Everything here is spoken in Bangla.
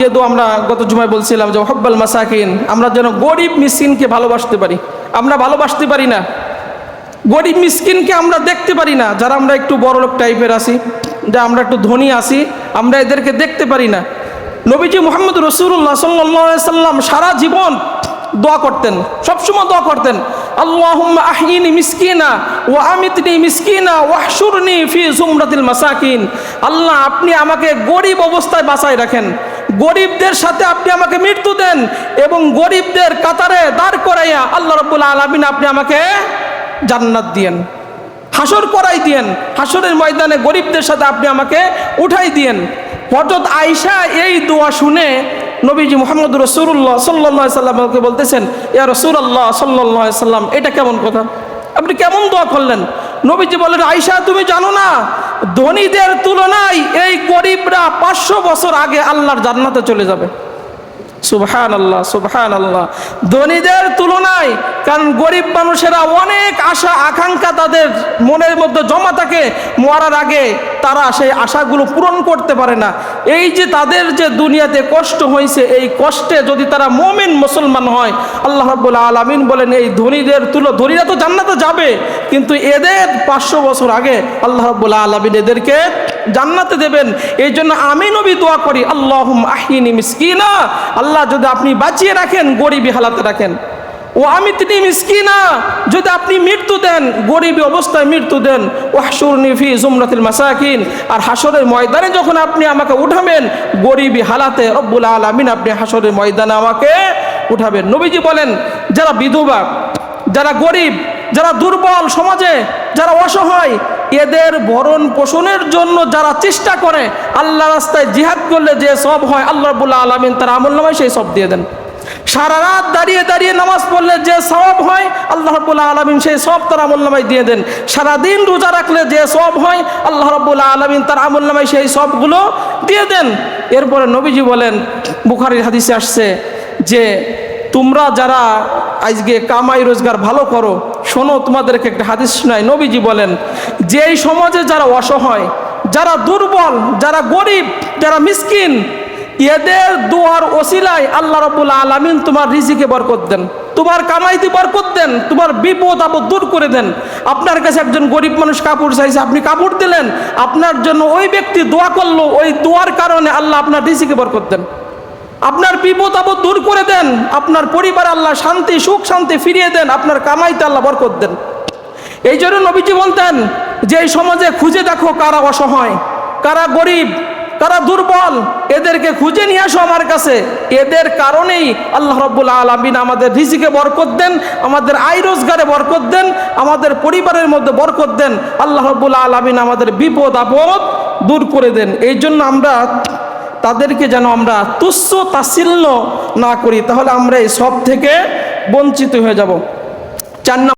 যেহেতু আমরা গত জুমায় বলছিলাম যে হব্বাল মাসাকিন, আমরা যেন গরিব মিসকিনকে ভালোবাসতে পারি। আমরা ভালোবাসতে পারি না, গরিব মিসকিনকে আমরা দেখতে পারি না। যারা আমরা একটু বড়লোক টাইপের আছি, যা আমরা একটু ধনী আছি, আমরা এদেরকে দেখতে পারি না। নবীজি মুহাম্মদ রাসূলুল্লাহ সাল্লাল্লাহু আলাইহি সাল্লাম সারা জীবন দোয়া করতেন, সবসময় দোয়া করতেন, আল্লাহুম্মা আহিনি মিসকিনা ওয়া আমিতনি মিসকিনা ওয়াহশুরনি ফি জুমরাতিল মাসাকিন। আল্লাহ, আপনি আমাকে গরিব অবস্থায় বাঁচায় রাখেন, গরিবদের সাথে আপনি আমাকে মৃত্যু দেন এবং গরিবদের কাতারে দাঁড় করাইয়া আল্লাহ রাব্বুল আলামিন আপনি আমাকে জান্নাত দিয়েন, হাসর করাই দিয়েন, হাসরের ময়দানে গরিবদের সাথে আপনি আমাকে উঠাই দিয়েন। হযরত আয়েশা এই দোয়া শুনে নবীজি মুহাম্মদ রাসূলুল্লাহ সাল্লাল্লাহু আলাইহি সাল্লামকে বলতেছেন, ইয়া রাসূলুল্লাহ সাল্লাল্লাহু আলাইহি সাল্লাম, এটা কেমন কথা, আপনি কেমন দোয়া করলেন? নবীজি বলেন, আয়েশা তুমি জানো না, ধনীদের তুলনায় এই গরিবরা 500 বছর আগে আল্লাহর জান্নাতে চলে যাবে। সুবহানাল্লাহ, সুবহানাল্লাহ। ধনীদের তুলনায়, কারণ গরিব মানুষেরা অনেক আশা আকাঙ্ক্ষা তাদের মনের মধ্যে জমা থাকে, মরার আগে তারা সেই আশাগুলো পূরণ করতে পারে না। এই যে তাদের যে দুনিয়াতে কষ্ট হয়েছে, এই কষ্টে যদি তারা মুমিন মুসলমান হয়, আল্লাহ রাব্বুল আলামিন বলেন এই ধনীদের ধনীরা তো জান্নাতে যাবে, কিন্তু এদের 500 বছর আগে আল্লাহ রাব্বুল আলামিন এদেরকে জান্নাতে দেবেন। এই জন্য আমি নবী দোয়া করি, আল্লাহুম্মা আহিনি মিসকিনা, আল্লাহ যদি আপনি বাঁচিয়ে রাখেন গরিবী হালাতে রাখেন, ও আমিতনি মিসকিনা, যদি আপনি মৃত্যু দেন গরিবী অবস্থায় মৃত্যু দেন, ওয়াহশুরনি ফি জুমরাতিল মাসাকিন, আর হাসরের ময়দানে যখন আপনি আমাকে উঠাবেন গরিবী হালাতে, রব্বুল আলামিন আপনি হাসরের ময়দানে আমাকে উঠাবেন। নবীজি বলেন, যারা বিধবা, যারা গরিব, যারা দুর্বল, সমাজে যারা অসহায়, এদের ভরণ পোষণের জন্য যারা চেষ্টা করে, আল্লাহ রাস্তায় জিহাদ করলে যে সব হয়, আল্লাহ রাব্বুল আলামিন তার আমলনামায় সেই সব দিয়ে দেন। সারা রাত দাঁড়িয়ে দাঁড়িয়ে নামাজ পড়লে যে সওয়াব হয়, আল্লাহ রাব্বুল আলামিন সেই সব তার আমলনামায় দিয়ে দেন। সারাদিন রোজা রাখলে যে সওয়াব হয়, আল্লাহ রাব্বুল আলামিন তার আমলনামায় সেই সবগুলো দিয়ে দেন। এরপরে নবীজি বলেন, বুখারীর হাদিসে আসছে যে তোমরা যারা আজকে কামাই রোজগার ভালো করো, শোনো তোমাদেরকে একটা হাদিস শোনাই। নবীজি বলেন, যেই সমাজে যারা অসহায়, যারা দুর্বল, যারা গরিব, যারা মিসকিন, এদের দোয়ার ওসিলায় আল্লাহ রাব্বুল আলামিন তোমার রিজিকে বরকত দেন, তোমার কামাইতে বরকত দেন, তোমার বিপদ আপদ দূর করে দেন। আপনার কাছে একজন গরিব মানুষ কাপড় চাইছে, আপনি কাপড় দিলেন, আপনার জন্য ওই ব্যক্তি দোয়া করলো, ওই দোয়ার কারণে আল্লাহ আপনার রিজিকে বরকত দেন, আপনার বিপদ আপদ দূর করে দেন, আপনার পরিবারে আল্লাহ শান্তি সুখ শান্তি ফিরিয়ে দেন, আপনার কামাইতে আল্লাহ বরকত দেন। এই জন্য নবীজি বলতেন যে এই সমাজে খুঁজে দেখো কারা অসহায়, কারা গরিব, কারা দুর্বল, এদেরকে খুঁজে নিয়ে আসো আমার কাছে। এদের কারণেই আল্লাহ রাব্বুল আলামিন আমাদের রিজিকে বরকত দেন, আমাদের আয় রোজগারে বরকত দেন, আমাদের পরিবারের মধ্যে বরকত দেন। আল্লাহ রাব্বুল আলামিন আমাদের বিপদ আপদ দূর করে দেন। এই জন্য আমরা তাদেরকে যেন আমরা তুচ্ছ তাচ্ছিল্য না করি, তাহলে আমরা এই সব থেকে বঞ্চিত হয়ে যাব। 4